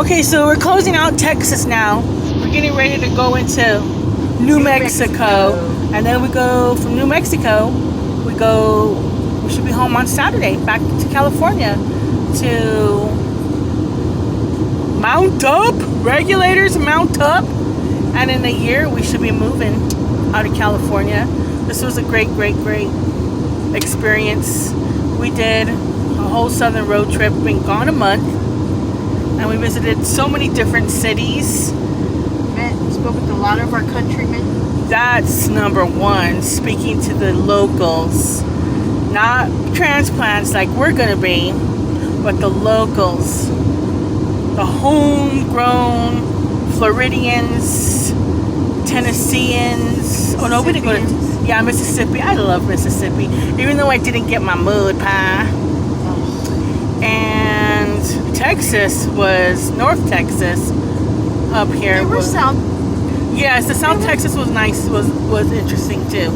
Okay, so we're closing out Texas now. We're getting ready to go into New Mexico. And then we go from New Mexico, we should be home on Saturday, back to California to mount up, regulators mount up. And in a year, we should be moving out of California. This was a great experience. We did a whole southern road trip, been gone a month, and we visited so many different cities. Met and spoke with a lot of our countrymen. That's number one, speaking to the locals. Not transplants like we're gonna be, but the locals. The homegrown Floridians, Tennesseans. Oh no, we didn't go to Mississippi. I love Mississippi, even though I didn't get my mud pie. And Texas was North Texas up here. They were south. Yes, the South Texas was nice. Was interesting too.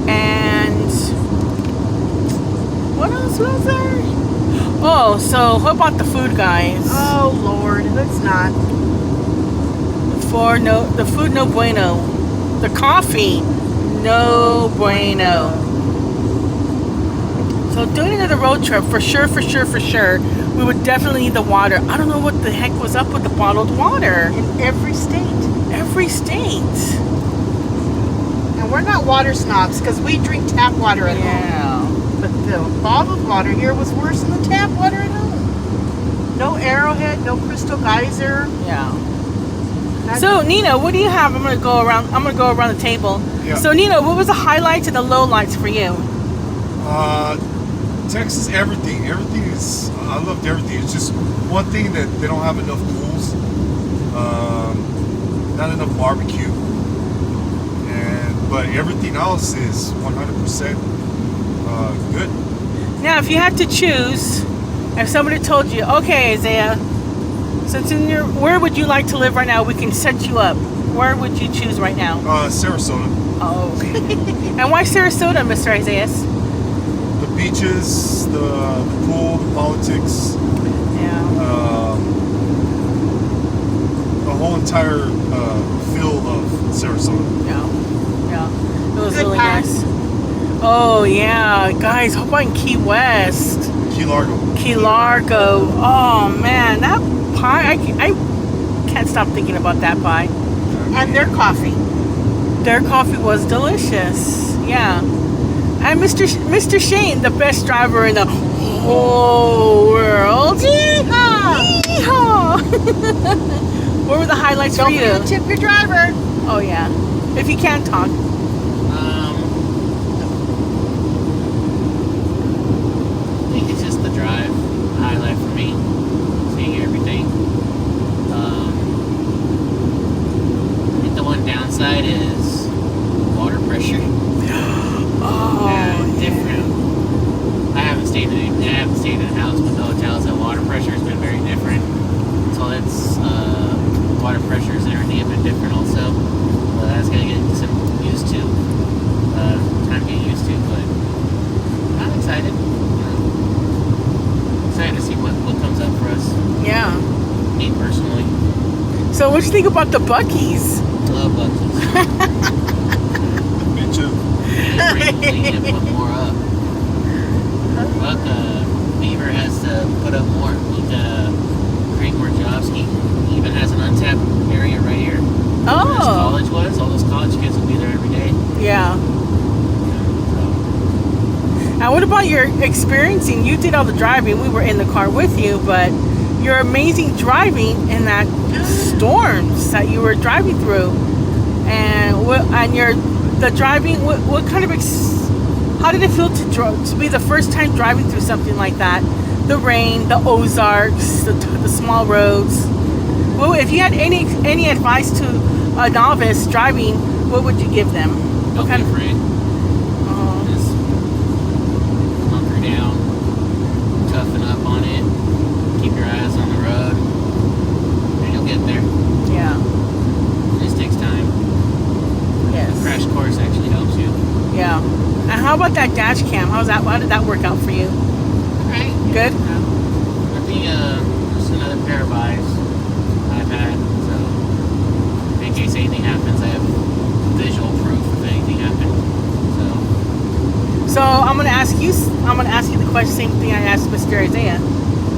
And what else was there? Oh, so what about the food, guys? Oh Lord, let's not. The food no bueno. The coffee no bueno. So doing another road trip for sure. We would definitely need the water. I don't know what the heck was up with the bottled water. In every state. Every state. And we're not water snobs because we drink tap water at home. But the bottled water here was worse than the tap water at home. No Arrowhead, no Crystal Geyser. Yeah. So Nina, what do you have? I'm gonna go around the table. Yeah. So Nina, what was the highlights and the lowlights for you? Texas, everything is. I loved everything. It's just one thing that they don't have enough pools, not enough barbecue, but everything else is 100% good. Now, if you had to choose, if somebody told you, okay, Isaiah, since where would you like to live right now? We can set you up. Where would you choose right now? Sarasota. Oh, okay. And why Sarasota, Mr. Isaiah? The beaches, the pool, the politics. Yeah. The whole entire feel of Sarasota. Yeah. It was Good really pass. nice. Oh yeah, guys, how about in Key West? Key Largo. Key Largo. Oh man, that pie! I can't stop thinking about that pie. And their coffee. Their coffee was delicious. Yeah. And Mr. Shane, the best driver in the whole world. Yeehaw! Yeehaw! What were the highlights for Don't you? forget to tip your driver. Oh yeah. If you can't talk. I think it's just the drive highlight for me. Seeing everything. I think the one downside is water pressure. Oh, Different. I haven't stayed in a house, but the hotels and water pressure has been very different. So that's water pressures and everything have been different also. That's gonna get some used to. Time to get used to, but I'm excited. Excited to see what comes up for us. Yeah. Me personally, So what do you think about the Buc-ee's? love Buc-ee's. Me too. They need to put more up. But Beaver has to put up more. Need to create more jobs. He even has an untapped area right here. Where his college was. All those college kids will be there every day. Yeah. And what about your experiencing? You did all the driving. We were in the car with you, but your amazing driving in that storms that you were driving through, and the driving. What kind of how did it feel to be the first time driving through something like that? The rain, the Ozarks, the small roads. Well, if you had any advice to a novice driving, what would you give them? Don't be afraid. Just hunker down, toughen up on it, keep your eyes on the road, and you'll get there. Yeah. It just takes time. Yes. The crash course actually helps you. Yeah. And how about that dash cam? How did that work out for you? Right. Good? I think just another pair of eyes. question, same thing I asked Mr. Isaiah.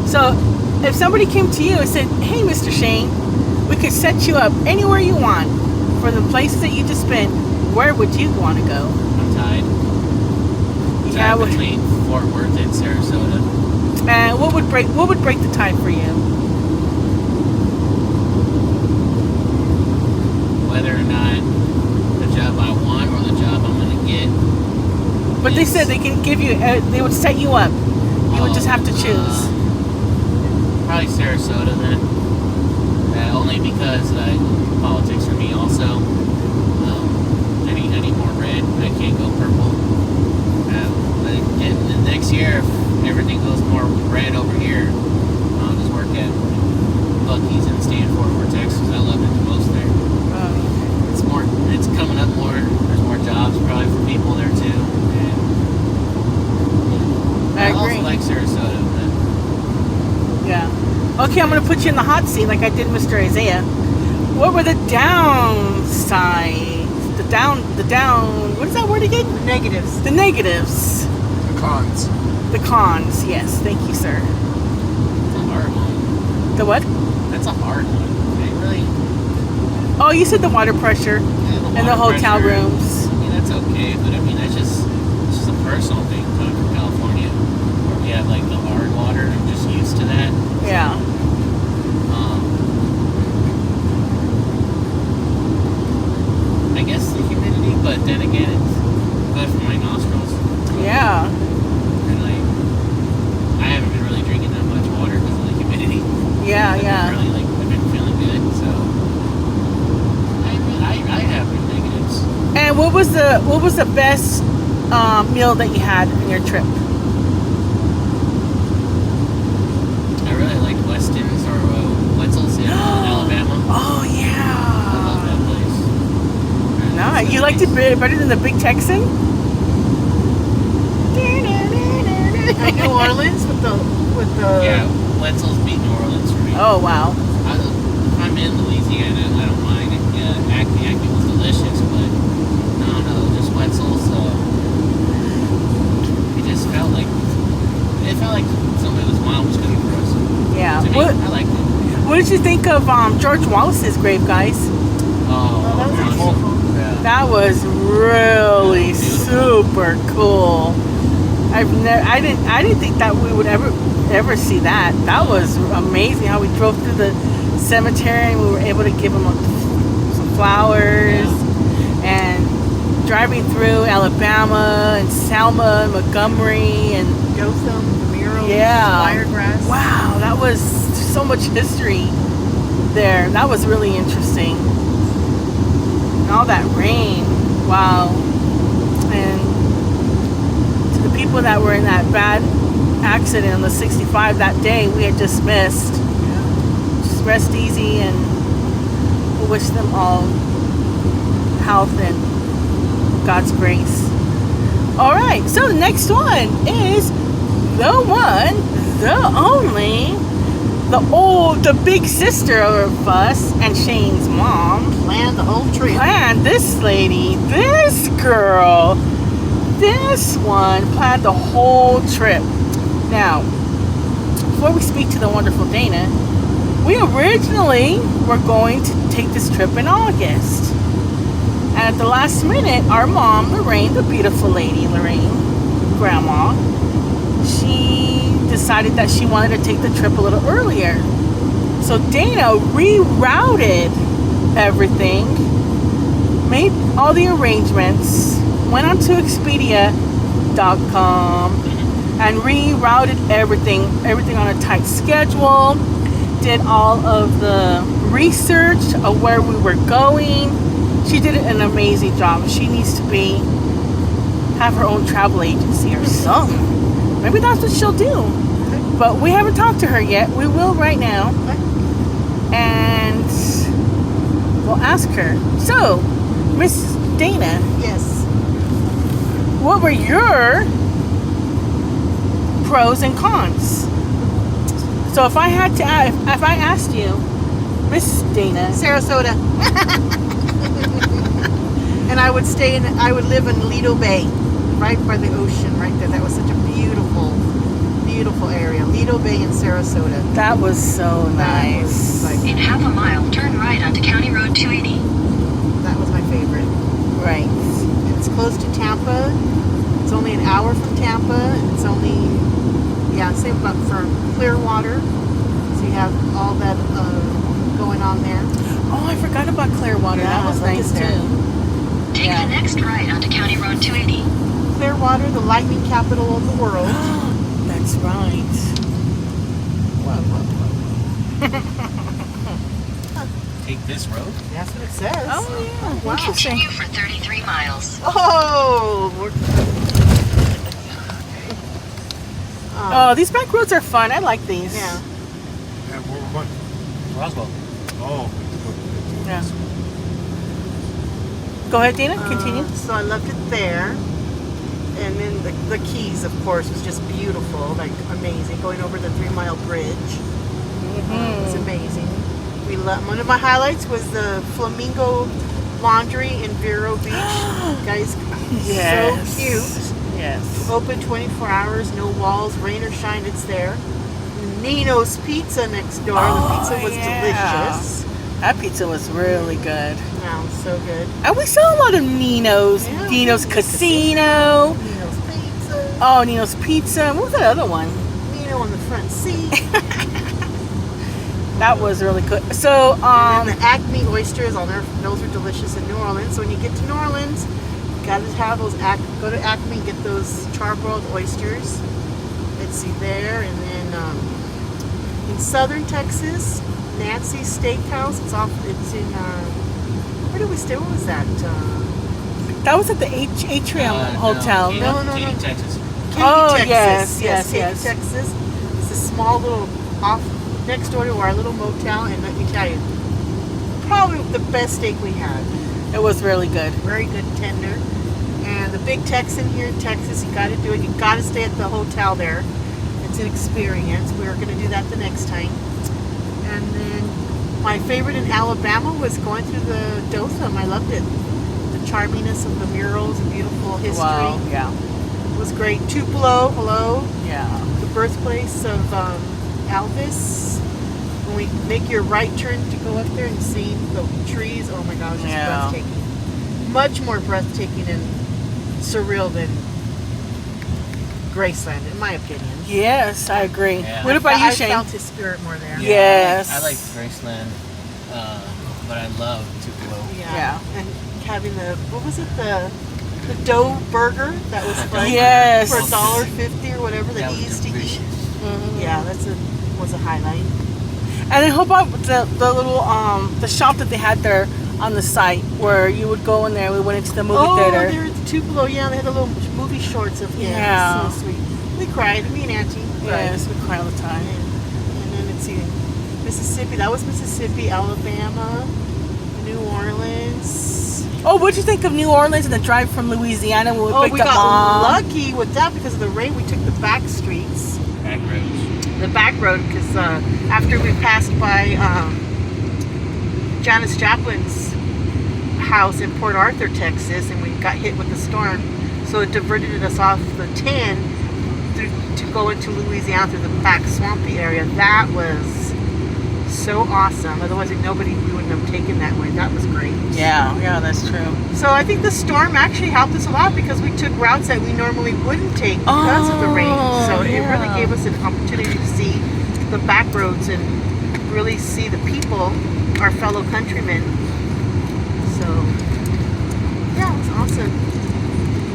So, if somebody came to you and said, "Hey, Mr. Shane, we could set you up anywhere you want for the places that you just been," where would you want to go? I'm tied. Yeah, Tied between Fort Worth and Sarasota. and what would break the tie for you? Whether or not the job I want or the job I'm gonna get. But they said they can give you, they would set you up. You would just have to choose. Probably Sarasota then. Only because politics for me also. I need more red. I can't go purple. But in the next year, if everything goes more red over here, I'll just work at Buc-ee's and stay in Fort Worth, Texas. I love it the most there. It's coming up more. There's more jobs probably for people there too. And I agree. also like Sarasota. But Yeah. Okay, I'm gonna put you in the hot seat like I did Mr. Isaiah. What were the downsides? The down. What is that word again? The negatives. The negatives. The cons. The cons. Yes, thank you, sir. it's a hard one. The what? That's a hard one. It really. Oh, you said the water pressure Yeah, and the water hotel pressure, rooms. I mean, that's okay, but I mean, it's just a personal thing coming from California, where we have like the hard water. I'm just used to that. Yeah. I guess the humidity, but then again, it's good for my nostrils. Yeah. And like, I haven't been really drinking that much water because of the humidity. Yeah, I've yeah. been really I've been feeling good, so I have been negatives. And what was the best meal that you had in your trip? I really liked Weston's or Wetzel's in Alabama. Oh I love yeah. that place. And No, it's you liked it better than the Big Texan? And New Orleans with the Yeah, Wetzel's beat New Orleans for me. Oh wow. If I'm in Louisiana, I don't mind it. Yeah, Acme was delicious, but no, just Wetzel's. It felt like somebody was mom was cooking for us. Yeah. To me, What I liked it. What did you think of George Wallace's grave, guys? Oh, that was awesome. Yeah. That was really super cool. I didn't think that we would ever see that. That was amazing how we drove through the cemetery and we were able to give him some flowers and driving through Alabama and Selma and Montgomery and Jotham, the murals, Yeah. Firegrass. wow, that was so much history there. That was really interesting. And all that rain, wow. And to the people that were in that bad accident on the 65 that day we had just missed, just rest easy, and we'll wish them all health and God's grace. All right, so the next one is the one, the only, the big sister of us and Shane's mom. Planned the whole trip. Planned this lady, this girl, this one planned the whole trip. Now, before we speak to the wonderful Dana, we originally were going to take this trip in August. And at the last minute, our mom, Lorraine, the beautiful lady, Lorraine, grandma, she decided that she wanted to take the trip a little earlier. So Dana rerouted everything, made all the arrangements, went onto Expedia.com and rerouted everything on a tight schedule, did all of the research of where we were going. She did an amazing job. She needs to have her own travel agency or something. Maybe that's what she'll do. But we haven't talked to her yet. We will right now. And we'll ask her. So, Miss Dana, Yes. what were your pros and cons? So if I asked you, Miss Dana, Sarasota. And I would live in Lido Bay, right by the ocean, right there. That was such a beautiful beautiful area. Lido Bay in Sarasota. That was so That nice. was like In half a mile, turn right onto County Road 280. that was my favorite. Right. And it's close to Tampa. It's only an hour from Tampa, and it's only same about for Clearwater. So you have all that going on there. Oh, I forgot about Clearwater. Yeah, that was look nice at there. too. Take Yeah. the next right onto County Road 280. Clearwater, the lightning capital of the world. That's right. Take this road? That's what it says. Oh yeah. Wow. Interesting. Continue for 33 miles. Oh, Oh, these back roads are fun. I like these. yeah. And where we're going? Roswell. Oh. Yeah. Go ahead, Dana. Continue. So I loved it there. And then the Keys, of course, was just beautiful, like amazing. Going over the 3 Mile Bridge. It was amazing. We love. One of my highlights was the Flamingo Laundry in Vero Beach. Guys, Yes. so cute. Yes. Open 24 hours, no walls, rain or shine, it's there. Nino's Pizza next door. Oh, The pizza was yeah. delicious. That pizza was really good. Yeah, it was so good. And we saw a lot of Nino's. Yeah. Nino's Casino. Nino's Pizza. Oh, Nino's Pizza. What was that other one? Nino on the front seat. That was really good. So, And then the Acme oysters on there, those are delicious in New Orleans. So when you get to New Orleans, you gotta have those. Go to Acme and get those charbroiled oysters. Let's see there, and then in southern Texas, Nancy's Steakhouse. It's in. Where did we stay? What was that? that was at the Atrium Hotel. No. Katy, Texas. Katy, Oh, Texas. yes, Katy, yes. Texas. It's a small little off next door to our little motel, and let me tell you, probably the best steak we had. It was really good. Very good tender. And the Big Texan here in Texas, you got to do it. You got to stay at the hotel there. It's an experience. We were going to do that the next time. And then my favorite in Alabama was going through the Dothan. I loved it. The charminess of the murals and beautiful history. Wow. Yeah. It was great. Tupelo, hello, Yeah. the birthplace of Elvis. When we make your right turn to go up there and see the trees, oh my gosh, it's Yeah. breathtaking. Much more breathtaking and surreal than Graceland, in my opinion. Yes, I agree. Yeah. What about you, I Shane? felt his spirit more there. Yes. I like Graceland, but I love Tupelo. Yeah. And having what was it, the dough burger that was fun Yes. for $1.50 or whatever that That he was used to eat. delicious. Mhm. Yeah, was a highlight. And then how about the little the shop that they had there on the site where you would go in there? We went into the movie theater. They were at the Tupelo. Yeah, they had the little movie shorts of him. Yeah. So sweet. We cried. Me and Auntie cried. Yes, we cry all the time. And then let's see, Mississippi. That was Mississippi, Alabama, New Orleans. Oh, what'd you think of New Orleans and the drive from Louisiana when we Oh, picked we up got Mom? lucky with that because of the rain. We took the back streets, Back roads. the back road, because after we passed by Janis Joplin's house in Port Arthur, Texas, and we got hit with the storm, so it diverted us off the 10 to go into Louisiana through the back swampy area. That was so awesome. Otherwise, we wouldn't have taken that way. That was great. Yeah, that's true. So I think the storm actually helped us a lot because we took routes that we normally wouldn't take because of the rain. So it yeah. really gave us an opportunity to see the back roads and really see the people, our fellow countrymen. So yeah, it was awesome.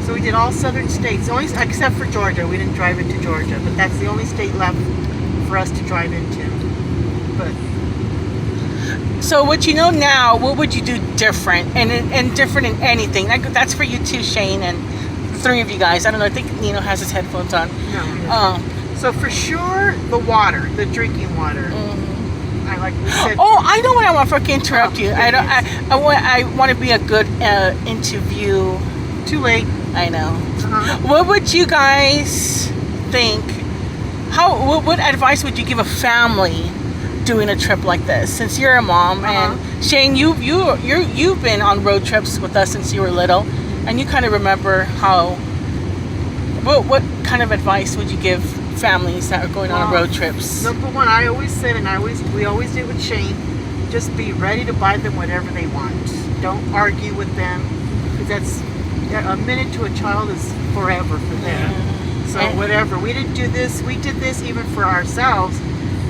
So we did all southern states, only except for Georgia. We didn't drive into Georgia, but that's the only state left for us to drive into. But So what you know now, what would you do different and different in anything? That's for you too, Shane, and the three of you guys. I don't know. I think Nino has his headphones on. no. So for sure, the water, the drinking water. I like we said. Oh, I know what I want. Fucking interrupt you. I don't. yes. I want to be a good interview. Too late. I know. Uh-huh. What would you guys think? What advice would you give a family doing a trip like this? Since you're a mom, and Shane, you've been on road trips with us since you were little, and you kind of remember how. What kind of advice would you give families that are going on road trips? Number one, I always said, and we always did with Shane, just be ready to buy them whatever they want. Don't argue with them, because that's a minute to a child is forever for them. So And- whatever. We didn't do this. We did this even for ourselves,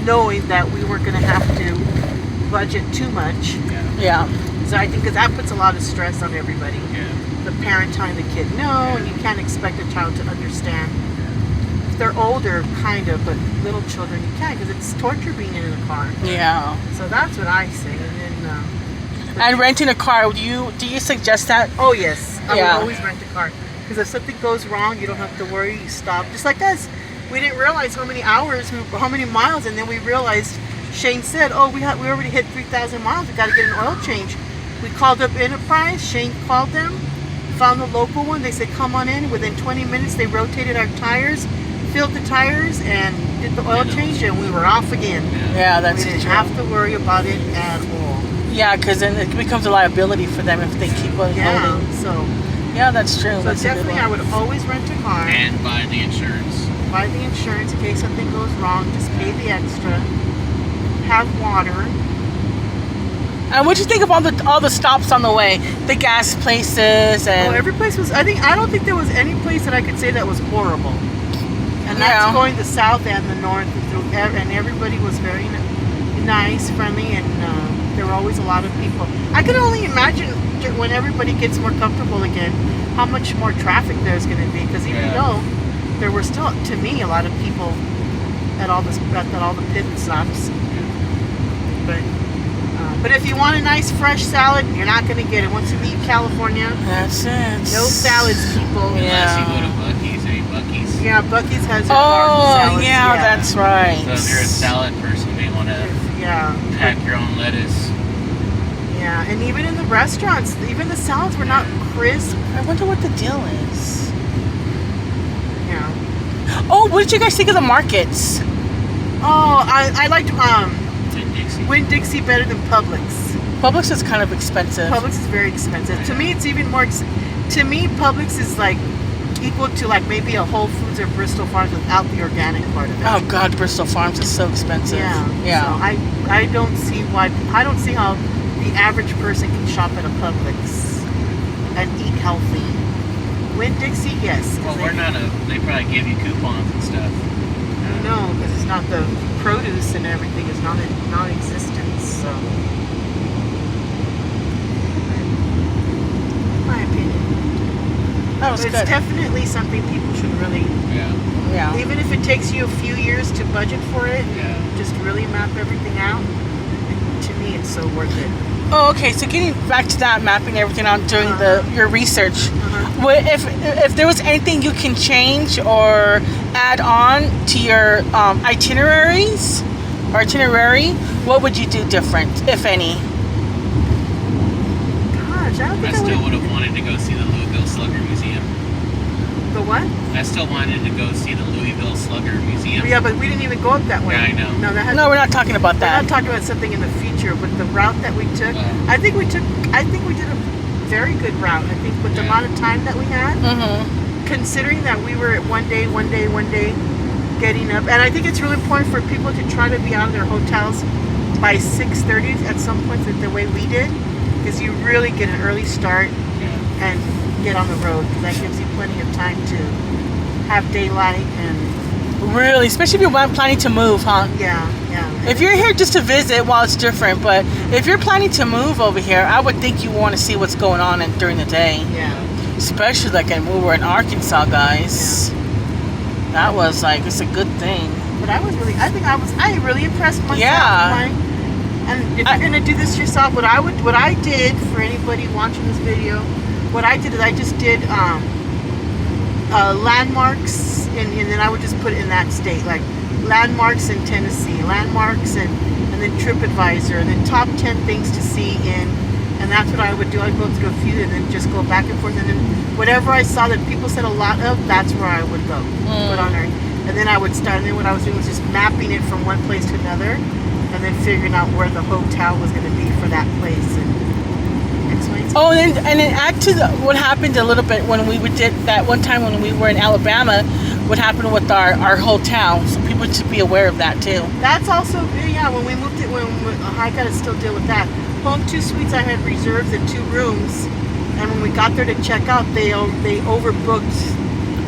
knowing that we weren't going to have to budget too much. Yeah. So I think because that puts a lot of stress on everybody. The parent telling the kid no, and you can't expect a child to understand. If they're older, kind of, but little children, you can't, because it's torture being in a car. Yeah. So that's what I say. And then, And renting a car, do you suggest that? oh yes, I Yeah. would always rent a car, because if something goes wrong, you don't have to worry. You stop. Just like us, we didn't realize how many hours, how many miles, and then we realized. Shane said, "Oh, we already hit 3,000 miles. We got to get an oil change." We called up Enterprise. Shane called them, found the local one. They said, "Come on in." Within 20 minutes, they rotated our tires, filled the tires, and did the oil change, and we were off again. Yeah, We that's didn't true. have to worry about it at all. Yeah, because then it becomes a liability for them if they keep on Yeah, loading. so Yeah, that's true. so That's a good definitely, I one. would always rent a car. And buy the insurance. Buy the insurance in case something goes wrong. Just pay the extra. Have water. And what'd you think of all the stops on the way? The gas places and Oh, every place was. I don't think there was any place that I could say that was horrible. And that's Yeah. going the south and the north, and everybody was very nice, friendly, and there were always a lot of people. I can only imagine when everybody gets more comfortable again, how much more traffic there's going to be. Because even though there were still, to me, a lot of people at all the pit stops. But if you want a nice fresh salad, you're not going to get it. Once you leave California, that's it. no salads, people. Unless you go Yeah. to Buc-ee's, Buc-ee's. Yeah, Buc-ee's has their Oh, garden salads. yeah, that's right. So if you're a salad person, you may want to Yeah, pack your own lettuce. yeah. And even in the restaurants, even the salads were not crisp. I wonder what the deal is. Yeah. Oh, what did you guys think of the markets? Oh, I liked In Dixie. Winn-Dixie better than Publix. Publix is kind of expensive. Publix is very expensive. To me, it's even more. To me, Publix is like equal to like maybe a Whole Foods or Bristol Farms without the organic part of it. Oh God, Bristol Farms is so expensive. Yeah. Yeah. So I don't see how the average person can shop at a Publix and eat healthy. Winn-Dixie, yes. 'Cause Well, they probably give you coupons and stuff. No, because it's not the produce and everything is non-existent. So, in my opinion, That was but good. it's definitely something people should really, Yeah. Yeah. even if it takes you a few years to budget for it, Yeah. just really map everything out. And to me, it's so worth it. Oh, okay. So getting back to that, mapping everything out during your research. What if there was anything you can change or add on to your itinerary, what would you do different, if any? Gosh, I don't I think I still would. would have wanted to go see the Louisville Slugger Museum. The what? I still wanted to go see the Louisville Slugger Museum. Yeah, but we didn't even go up that way. Yeah, I know. No, that had No, we're not talking about We're that. not talking about something in the future, but the route that we took, I think we did a very good route. I think with the Yeah. amount of time that we had, Mm-hmm. considering that we were at one day, getting up, and I think it's really important for people to try to be out of their hotels by 6:30 at some points, like the way we did, because you really get an early start Yeah. and get on the road, because that gives you plenty of time to have daylight and Really, especially if you're planning to move, huh? yeah. If you're here just to visit, well, it's different. But if you're planning to move over here, I would think you want to see what's going on during the day. Yeah. Especially like when we were in Arkansas, guys. That was like, it's a good thing. But I really impressed myself. Yeah. And if you're gonna do this yourself, what I did for anybody watching this video, what I did is I just did landmarks, and then I would just put it in that state, like landmarks in Tennessee, landmarks and then TripAdvisor, and then top 10 things to see in. And that's what I would do. I'd go through a few and then just go back and forth. And then whatever I saw that people said a lot of, that's where I would go. Put on there. And then I would start. And then what I was doing was just mapping it from one place to another. And then figuring out where the hotel was going to be for that place. And explain. Oh, and then add to what happened a little bit when we did that one time when we were in Alabama. what happened with our hotel. So people should be aware of that too. That's also, yeah, when we moved it, I got to still deal with that. Home 2 Suites, I had reserved the 2 rooms, and when we got there to check out, they overbooked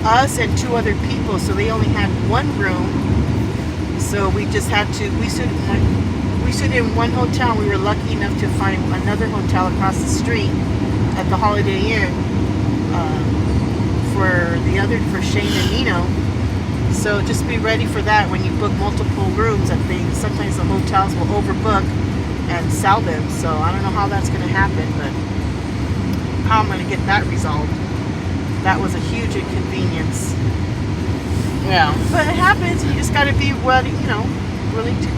us and 2 other people, so they only had 1 room. So we just had to, we stood in one hotel. We were lucky enough to find another hotel across the street at the Holiday Inn for Shane and Nino. So just be ready for that when you book multiple rooms. Sometimes the hotels will overbook and sell them. So I don't know how that's going to happen, but how I'm going to get that resolved. That was a huge inconvenience. Yeah. But it happens. You just got to be willing to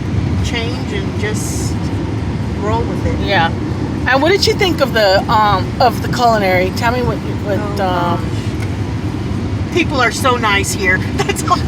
change and just roll with it. Yeah. And what did you think of the culinary? Tell me what People are so nice here. That's all.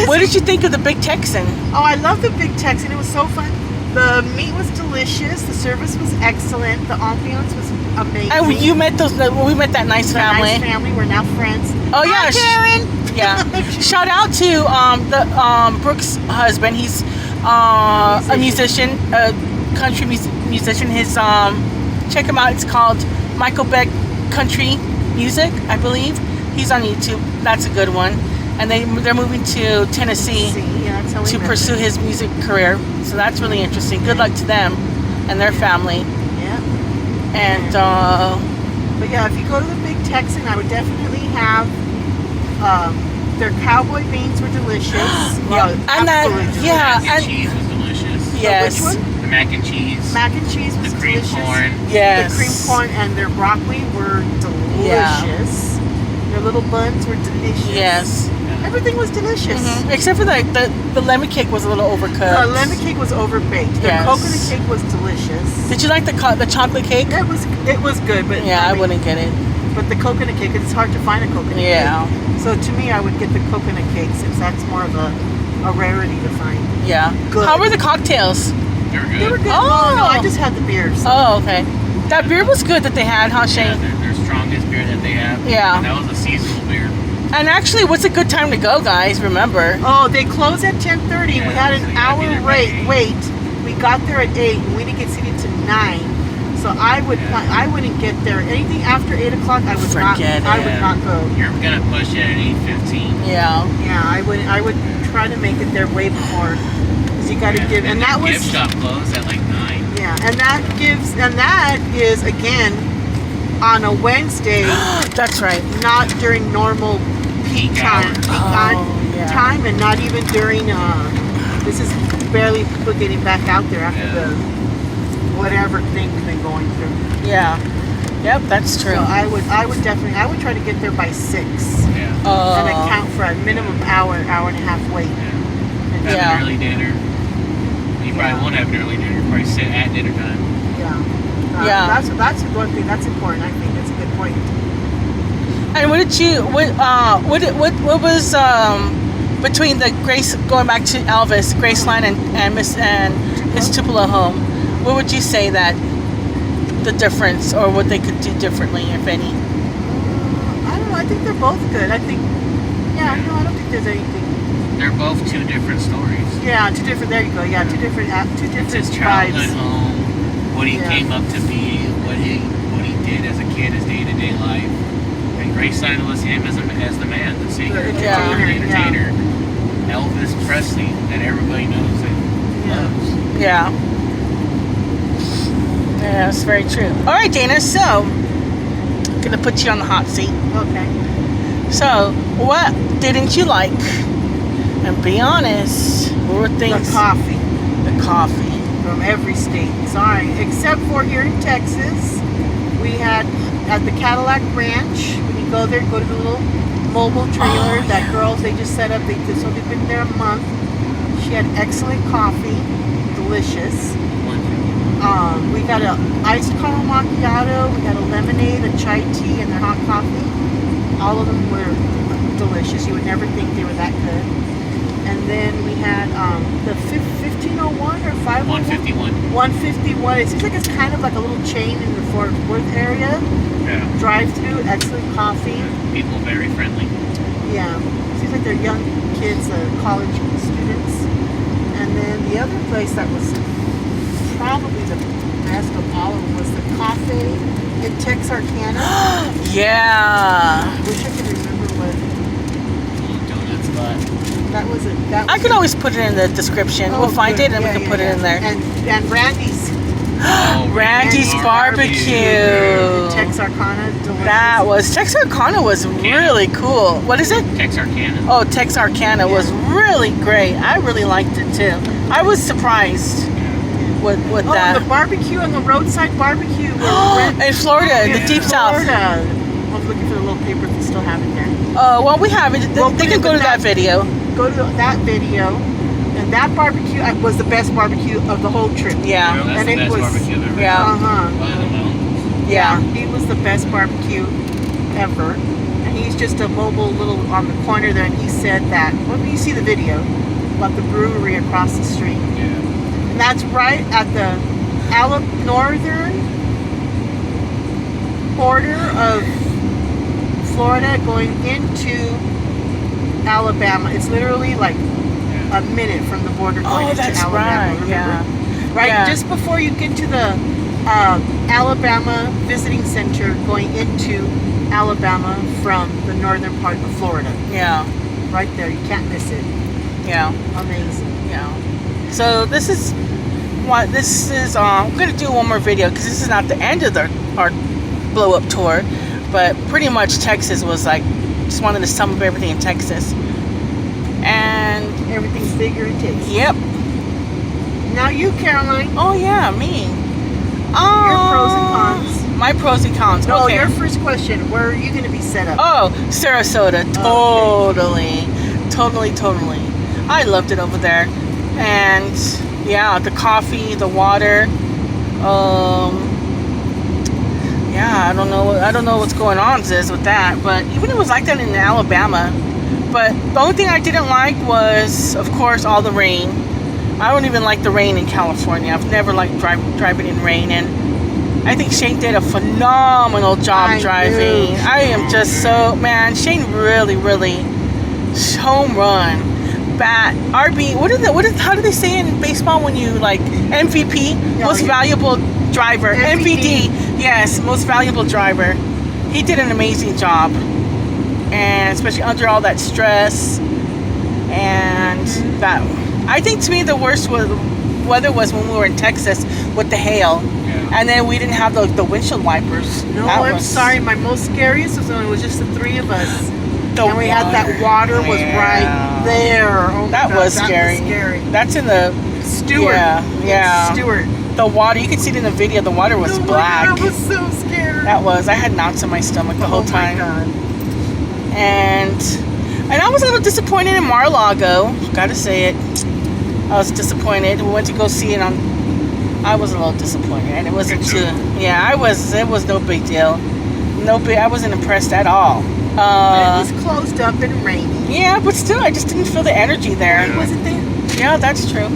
What did you think of the Big Texan? Oh, I love the Big Texan. It was so fun. The meat was delicious. The service was excellent. The ambiance was amazing. And we met that nice The family. nice family. We're now friends. Oh yeah, Hi, Karen. Yeah. Shout out to Brooke's husband. He's a musician, a country musician. His check him out. It's called Michael Beck Country Music, I believe. He's on YouTube. That's a good one. And they're moving to Tennessee Yeah, that's how we to met. pursue his music career. So that's really interesting. Good luck to them and their family. Yeah. And But yeah, if you go to the Big Texan, I would definitely have their cowboy beans were delicious. and that absolutely yeah, Mac and and cheese was delicious. yes, Which one? The mac and cheese. Mac and cheese was the cream delicious. corn. yes, The cream corn and their broccoli were delicious. Their little buns were delicious. yes. Everything was delicious. Mhm. Except for the lemon cake was a little overcooked. The lemon cake was overbaked. Their Yes. coconut cake was delicious. Did you like the chocolate cake? It was good, but Yeah, I mean, wouldn't get it. But the coconut cake, it's hard to find a coconut Yeah. cake. So to me, I would get the coconut cake since that's more of a rarity to find. Yeah. Good. How were the cocktails? They were good. They were good. Oh. No, I just had the beers. Oh, okay. That beer was good that they had, huh, Yeah, Shane? their strongest beer that they have. Yeah. And that was a seasonal beer. And actually, what's a good time to go, guys? Remember? Oh, they closed at 10:30. Yeah, We had so an you gotta hour be there by 8. wait. We got there at 8, and we didn't get seated to 9. So I wouldn't get there. Anything after 8 o'clock, I would not. Forget I it. would not go. You're gonna push it at 8:15. Yeah. Yeah, I would try to make it there way before. Cause you got to give, and that the gift was shop closed at like 9. yeah, and that is again on a Wednesday, That's right. not during normal peak Peak time, hour. peak yeah. time, and not even during. This is barely people getting back out there after Yeah. the whatever thing we've been going through. Yeah. Yep, that's true. So I would try to get there by 6 Yeah. and account for a minimum hour and a half wait. Have Yeah. an early dinner. You probably won't have an early dinner. You probably sit at dinner time. Yeah. Yeah. That's one thing. That's important. I think that's a good point. And what did you what was between the Grace going back to Elvis, Graceland and Miss Tupelo home? What would you say that the difference or what they could do differently, if any? I don't know. I think they're both good. I think. Yeah. No, I don't think there's anything. They're both 2 different stories. Yeah. Two different. There you go. Yeah. Two different It's his childhood vibes. home, what he Yeah. came up to be, what he did as a kid, his day-to-day life. And Graceland was him as the man, the singer, The the entertainer, entertainer. Elvis Presley that everybody knows and Yeah. loves. Yeah. Yeah, that's very true. All right, Dana. So, I'm gonna put you on the hot seat. Okay. So, what didn't you like? And be honest. What were things? The coffee The coffee. from every state. Sorry, except for here in Texas, we had at the Cadillac Ranch. When you go there, go to the little mobile trailer Oh, that yeah. girls they've only been there a month. She had excellent coffee, delicious. We got a iced caramel macchiato, we got a lemonade, a chai tea, and their hot coffee. All of them were delicious. You would never think they were that good. And then we had the 1501 or 501? 151. 151. It seems like it's kind of like a little chain in the Fort Worth area. Yeah. Drive-through, excellent coffee. People very friendly. Yeah. Seems like they're young kids, college students. And then the other place that was probably the best of all of them was the cafe in Texarkana. Yeah. I wish I could remember what Donut spot. that was. I could always put it in the description. Oh, we'll find good. it and Yeah, we can yeah, put it yeah. in there. And Randy's Oh, Randy's Randy's barbecue. in Texarkana. Delicious. That was Texarkana was really cool. What is it? Texarkana. Oh, Texarkana was really great. I really liked it too. I was surprised with that. the barbecue and the roadside barbecue. In Florida, in the deep south. Florida. I was looking for the little paper if they still have it there. Well, we have it. They can go to that video. Go to that video, and that barbecue was the best barbecue of the whole trip. Yeah. That's And the it best was- barbecue I've ever Yeah. had. Uh-huh. By the mountains. Yeah. It was the best barbecue ever. And he's just a mobile little on the corner there, and he said that, when you see the video, about the brewery across the street. Yeah. And that's right at the northern border of Florida going into Alabama. It's literally like a minute from the border going into that's Alabama. right. Remember? Yeah. Right, Yeah. just before you get to the Alabama Visiting Center going into Alabama from the northern part of Florida. Yeah. Right there, you can't miss it. Yeah. Amazing. Yeah. So this is what this is. I'm gonna do one more video because this is not the end of our blow up tour, but pretty much Texas was like just wanted to sum up everything in Texas. And Everything's bigger and tasty. yep. Now you, Caroline. Oh yeah, me. Your pros and cons. My pros and cons. No, Okay. your first question. Where are you going to be set up? Oh, Sarasota. Totally. Totally. I loved it over there. And yeah, the coffee, the water. Yeah, I don't know what's going on, Ziz, with that. But even it was like that in Alabama. But the only thing I didn't like was, of course, all the rain. I don't even like the rain in California. I've never liked driving in rain. And I think Shane did a phenomenal job I driving. knew. I am just so, man, Shane really home run, bat, RB. How do they say in baseball when you like MVP, most yeah. valuable driver, MVP. Yes, most valuable driver. He did an amazing job, and especially under all that stress, and that. I think to me the worst weather was when we were in Texas with the hail. And then we didn't have the windshield wipers. No, That I'm was- sorry. My most scariest was when it was just the three of us. The And we had that water was Yeah. right there. Oh my That God, was that scary. was scary. That's in the Stewart. Yeah. Stewart. The water, you can see it in the video. The water was Oh my black. God, I was so scared. I had knots in my stomach the whole Oh time. my God. And I was a little disappointed in Mar-a-Lago. Gotta say it. I was disappointed. We went to go see it I was a little disappointed, and it wasn't too. Yeah, It was no big deal. I wasn't impressed at all. But it was closed up and rainy. Yeah, but still, I just didn't feel the energy there. It wasn't there. Yeah, that's true.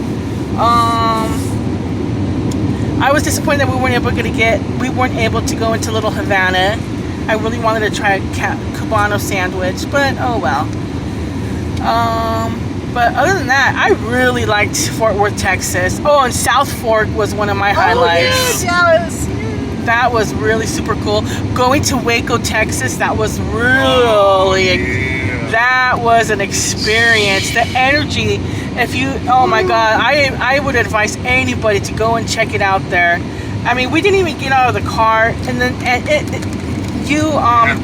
I was disappointed that we weren't able to go into Little Havana. I really wanted to try a Cubano sandwich, but oh well. But other than that, I really liked Fort Worth, Texas. Oh, and South Fork was one of my highlights. Oh, yeah, Dallas. That was really super cool. Going to Waco, Texas, that was really, that was an experience. The energy, oh my God, I would advise anybody to go and check it out there. I mean, we didn't even get out of the car, and then, Had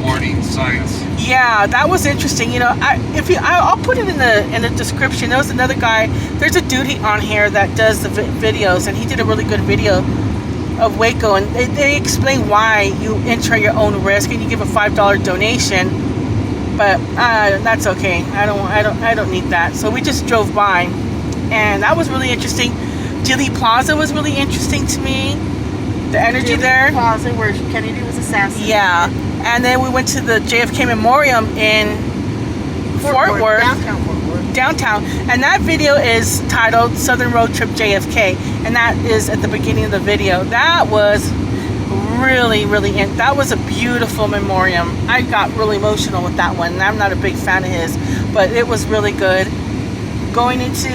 warning signs. yeah, that was interesting. You know, I'll put it in the description. There was another guy. There's a dude on here that does the videos, and he did a really good video of Waco, and they explain why you enter your own risk and you give a $5 donation. But that's okay. I don't need that. So we just drove by, and that was really interesting. Gilly Plaza was really interesting to me. The energy Jimmy there. Plaza, where Kennedy was assassinated. Yeah. And then we went to the JFK Memorial in Fort Worth. Downtown Fort Worth. downtown, and that video is titled Southern Road Trip JFK, and that is at the beginning of the video. That was really that was a beautiful memoriam. I got really emotional with that one, and I'm not a big fan of his, but it was really good. Going into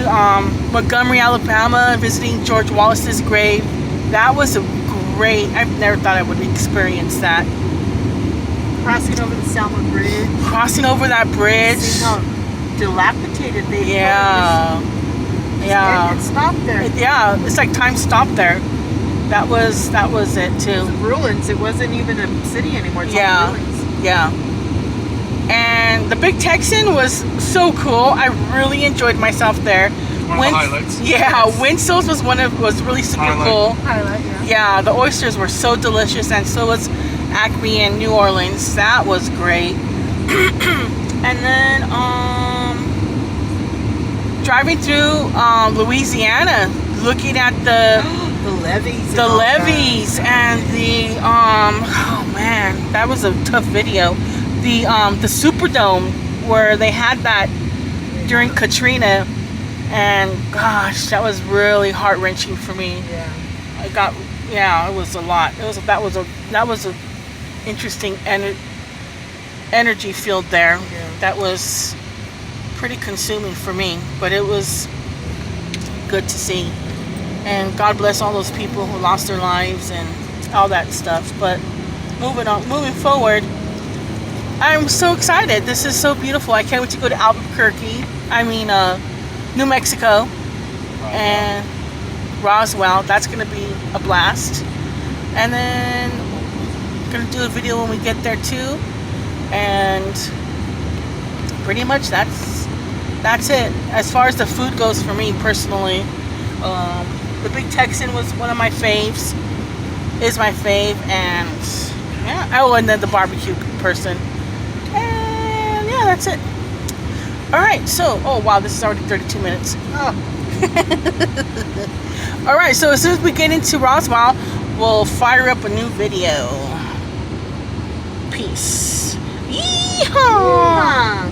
Montgomery, Alabama, visiting George Wallace's grave, that was a great, I've never thought I would experience that. Crossing over the Selma Bridge. Crossing over that bridge. Seeing how dilapidated they Yeah. Yeah. It stopped there. Yeah, it's like time stopped there. That was it too. Ruins. It wasn't even a city anymore. It's Yeah. all ruins. Yeah. And the Big Texan was so cool. I really enjoyed myself there. One of the highlights. Yeah, Winsills was really super Highlight. cool. Highlight, yeah. Yeah, the oysters were so delicious, and so was Acme in New Orleans. That was great. And then driving through Louisiana, looking at the levees. the levees and the oh man, that was a tough video. The Superdome, where they had that during Katrina, and gosh, that was really heart-wrenching for me. Yeah. It was a lot. That was a interesting energy field there. Yeah. That was pretty consuming for me, but it was good to see. And God bless all those people who lost their lives and all that stuff. But moving forward, I'm so excited. This is so beautiful. I can't wait to go to Albuquerque. New Mexico and Roswell. That's going to be a blast. And then I'm going to do a video when we get there too. And pretty much that's it. As far as the food goes for me personally, the Big Texan was one of my faves. Is my fave, and yeah. Oh, and then the barbecue person. And yeah, that's it. All right. So, oh wow, this is already 32 minutes. Oh. All right. So as soon as we get into Roswell, we'll fire up a new video. Peace. Yeehaw! Yeah.